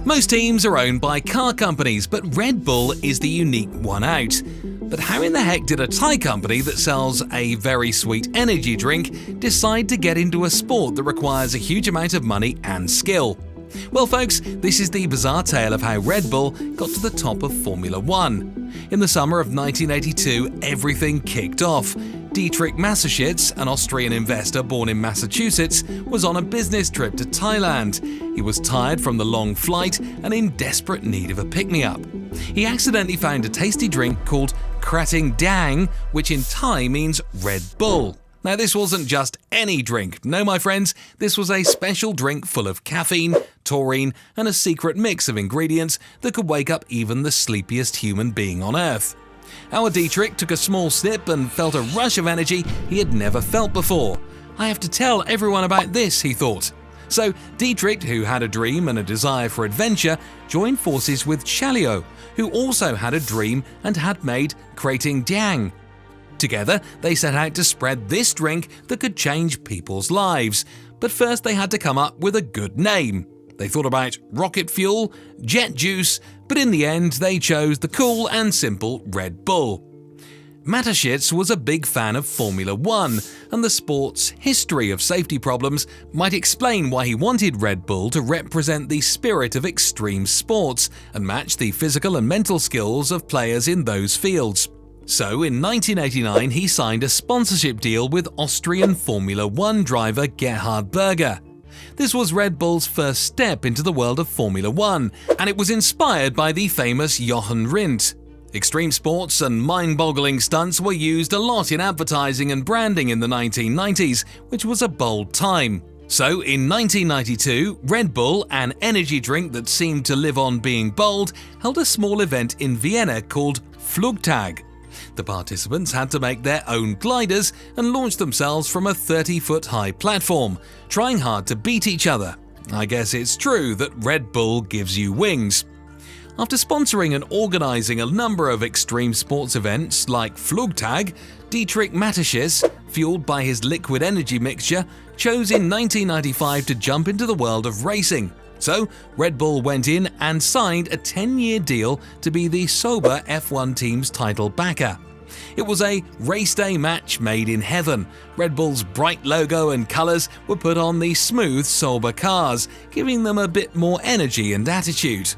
Most teams are owned by car companies, but Red Bull is the unique one out. But how in the heck did a Thai company that sells a very sweet energy drink decide to get into a sport that requires a huge amount of money and skill? Well folks, this is the bizarre tale of how Red Bull got to the top of Formula One. In the summer of 1982, everything kicked off. Dietrich Mateschitz, an Austrian investor born in Massachusetts, was on a business trip to Thailand. He was tired from the long flight and in desperate need of a pick-me-up. He accidentally found a tasty drink called Krating Dang, which in Thai means Red Bull. Now this wasn't just any drink, no my friends, this was a special drink full of caffeine, taurine and a secret mix of ingredients that could wake up even the sleepiest human being on Earth. Our Dietrich took a small sip and felt a rush of energy he had never felt before. I have to tell everyone about this, he thought. So Dietrich, who had a dream and a desire for adventure, joined forces with Chalio, who also had a dream and had made Krating Dang. Together, they set out to spread this drink that could change people's lives. But first they had to come up with a good name. They thought about rocket fuel, jet juice, but in the end they chose the cool and simple Red Bull. Mateschitz was a big fan of Formula One, and the sport's history of safety problems might explain why he wanted Red Bull to represent the spirit of extreme sports and match the physical and mental skills of players in those fields. So in 1989 he signed a sponsorship deal with Austrian Formula One driver Gerhard Berger. This was Red Bull's first step into the world of Formula One, and it was inspired by the famous Jochen Rindt. Extreme sports and mind-boggling stunts were used a lot in advertising and branding in the 1990s, which was a bold time. So in 1992, Red Bull, an energy drink that seemed to live on being bold, held a small event in Vienna called Flugtag. The participants had to make their own gliders and launch themselves from a 30-foot high platform, trying hard to beat each other. I guess it's true that Red Bull gives you wings. After sponsoring and organizing a number of extreme sports events like Flugtag, Dietrich Mateschitz, fueled by his liquid energy mixture, chose in 1995 to jump into the world of racing. So, Red Bull went in and signed a 10-year deal to be the Sauber F1 team's title backer. It was a race day match made in heaven. Red Bull's bright logo and colours were put on the smooth Sauber cars, giving them a bit more energy and attitude.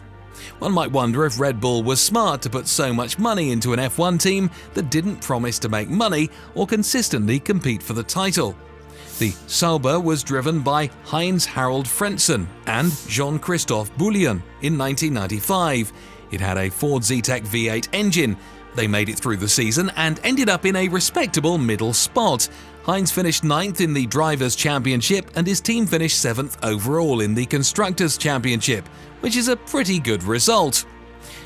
One might wonder if Red Bull was smart to put so much money into an F1 team that didn't promise to make money or consistently compete for the title. The Sauber was driven by Heinz-Harald Frentzen and Jean-Christophe Bouillon in 1995. It had a Ford Zetec V8 engine. They made it through the season and ended up in a respectable middle spot. Heinz finished 9th in the Drivers' Championship and his team finished 7th overall in the Constructors' Championship, which is a pretty good result.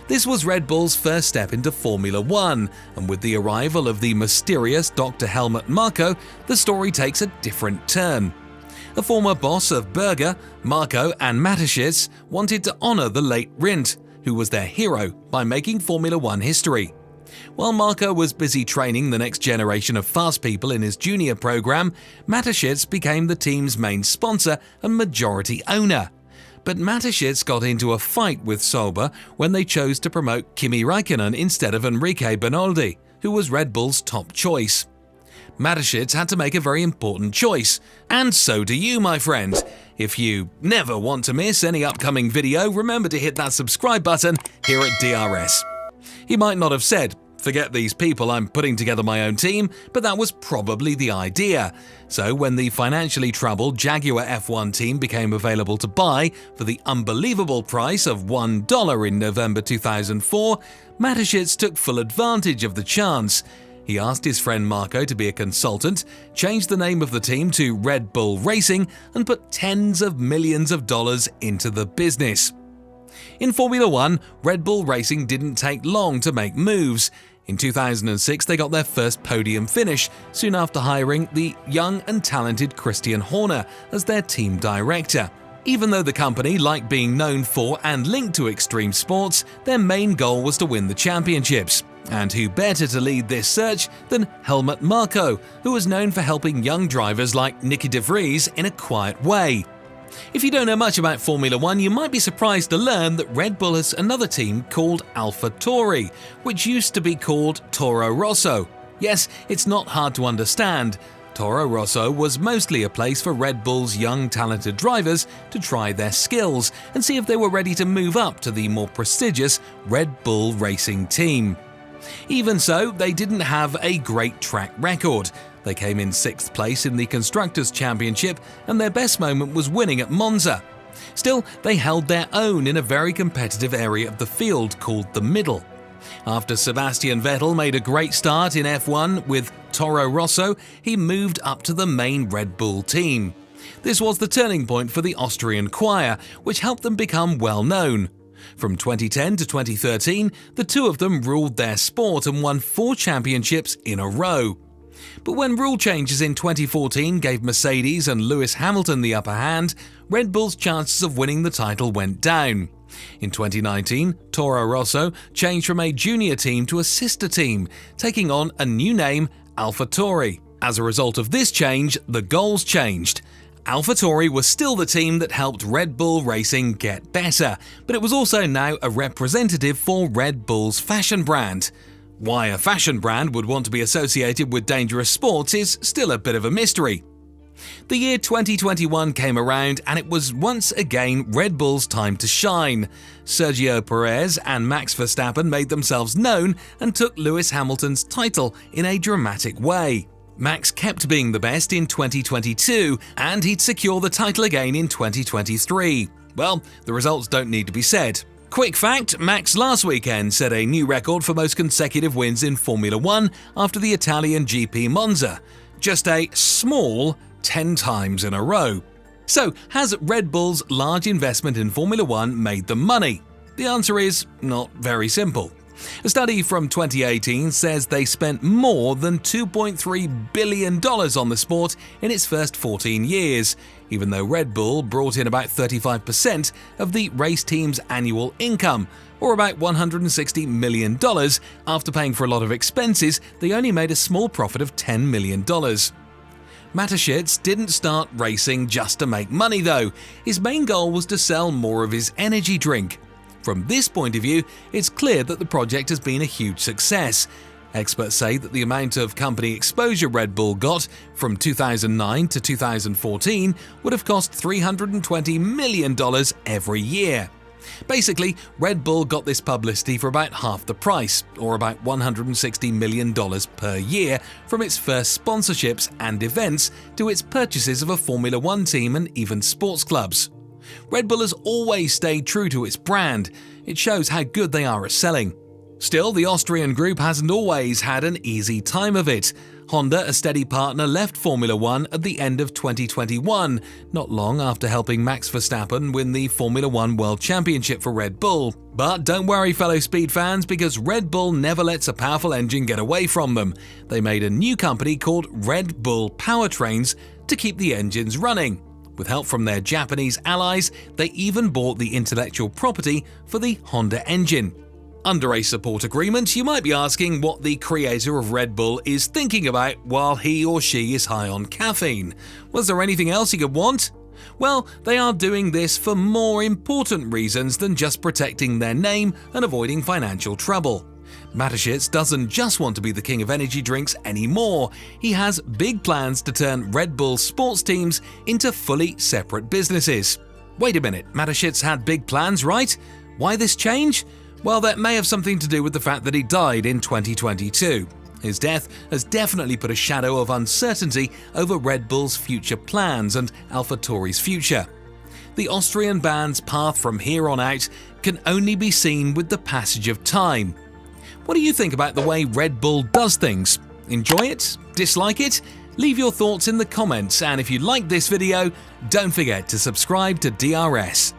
This was Red Bull's first step into Formula One, and with the arrival of the mysterious Dr. Helmut Marko, the story takes a different turn. A former boss of Berger, Marko and Mateschitz wanted to honour the late Rindt, who was their hero, by making Formula One history. While Marko was busy training the next generation of fast people in his junior program, Mateschitz became the team's main sponsor and majority owner. But Mateschitz got into a fight with Sauber when they chose to promote Kimi Räikkönen instead of Enrique Bernoldi, who was Red Bull's top choice. Mateschitz had to make a very important choice, and so do you, my friend. If you never want to miss any upcoming video, remember to hit that subscribe button here at DRS. He might not have said, "Forget these people, I'm putting together my own team," but that was probably the idea. So when the financially troubled Jaguar F1 team became available to buy for the unbelievable price of $1 in November 2004, Mateschitz took full advantage of the chance. He asked his friend Marko to be a consultant, changed the name of the team to Red Bull Racing, and put tens of millions of dollars into the business. In Formula One, Red Bull Racing didn't take long to make moves. In 2006, they got their first podium finish, soon after hiring the young and talented Christian Horner as their team director. Even though the company liked being known for and linked to extreme sports, their main goal was to win the championships. And who better to lead this search than Helmut Marko, who was known for helping young drivers like Nicky de Vries in a quiet way. If you don't know much about Formula One, you might be surprised to learn that Red Bull has another team called AlphaTauri, which used to be called Toro Rosso. Yes, it's not hard to understand. Toro Rosso was mostly a place for Red Bull's young talented drivers to try their skills and see if they were ready to move up to the more prestigious Red Bull racing team. Even so, they didn't have a great track record. They came in 6th place in the Constructors' Championship, and their best moment was winning at Monza. Still, they held their own in a very competitive area of the field called the middle. After Sebastian Vettel made a great start in F1 with Toro Rosso, he moved up to the main Red Bull team. This was the turning point for the Austrian choir, which helped them become well known. From 2010 to 2013, the two of them ruled their sport and won 4 championships in a row. But when rule changes in 2014 gave Mercedes and Lewis Hamilton the upper hand, Red Bull's chances of winning the title went down. In 2019, Toro Rosso changed from a junior team to a sister team, taking on a new name, AlphaTauri. As a result of this change, the goals changed. AlphaTauri was still the team that helped Red Bull Racing get better, but it was also now a representative for Red Bull's fashion brand. Why a fashion brand would want to be associated with dangerous sports is still a bit of a mystery. The year 2021 came around and it was once again Red Bull's time to shine. Sergio Perez and Max Verstappen made themselves known and took Lewis Hamilton's title in a dramatic way. Max kept being the best in 2022 and he'd secure the title again in 2023. Well, the results don't need to be said. Quick fact, Max last weekend set a new record for most consecutive wins in Formula One after the Italian GP Monza. Just a small 10 times in a row. So, has Red Bull's large investment in Formula One made them money? The answer is not very simple. A study from 2018 says they spent more than $2.3 billion on the sport in its first 14 years, even though Red Bull brought in about 35% of the race team's annual income, or about $160 million. After paying for a lot of expenses, they only made a small profit of $10 million. Mateschitz didn't start racing just to make money though. His main goal was to sell more of his energy drink. From this point of view, it's clear that the project has been a huge success. Experts say that the amount of company exposure Red Bull got from 2009 to 2014 would have cost $320 million every year. Basically, Red Bull got this publicity for about half the price, or about $160 million per year, from its first sponsorships and events to its purchases of a Formula One team and even sports clubs. Red Bull has always stayed true to its brand. It shows how good they are at selling. Still, the Austrian group hasn't always had an easy time of it. Honda, a steady partner, left Formula One at the end of 2021, not long after helping Max Verstappen win the Formula One World Championship for Red Bull. But don't worry, fellow speed fans, because Red Bull never lets a powerful engine get away from them. They made a new company called Red Bull Powertrains to keep the engines running. With help from their Japanese allies, they even bought the intellectual property for the Honda engine. Under a support agreement, you might be asking what the creator of Red Bull is thinking about while he or she is high on caffeine. Was there anything else he could want? Well, they are doing this for more important reasons than just protecting their name and avoiding financial trouble. Mateschitz doesn't just want to be the king of energy drinks anymore. He has big plans to turn Red Bull sports teams into fully separate businesses. Wait a minute, Mateschitz had big plans, right? Why this change? Well, that may have something to do with the fact that he died in 2022. His death has definitely put a shadow of uncertainty over Red Bull's future plans and AlphaTauri's future. The Austrian band's path from here on out can only be seen with the passage of time. What do you think about the way Red Bull does things? Enjoy it? Dislike it? Leave your thoughts in the comments, and if you like this video, don't forget to subscribe to DRS.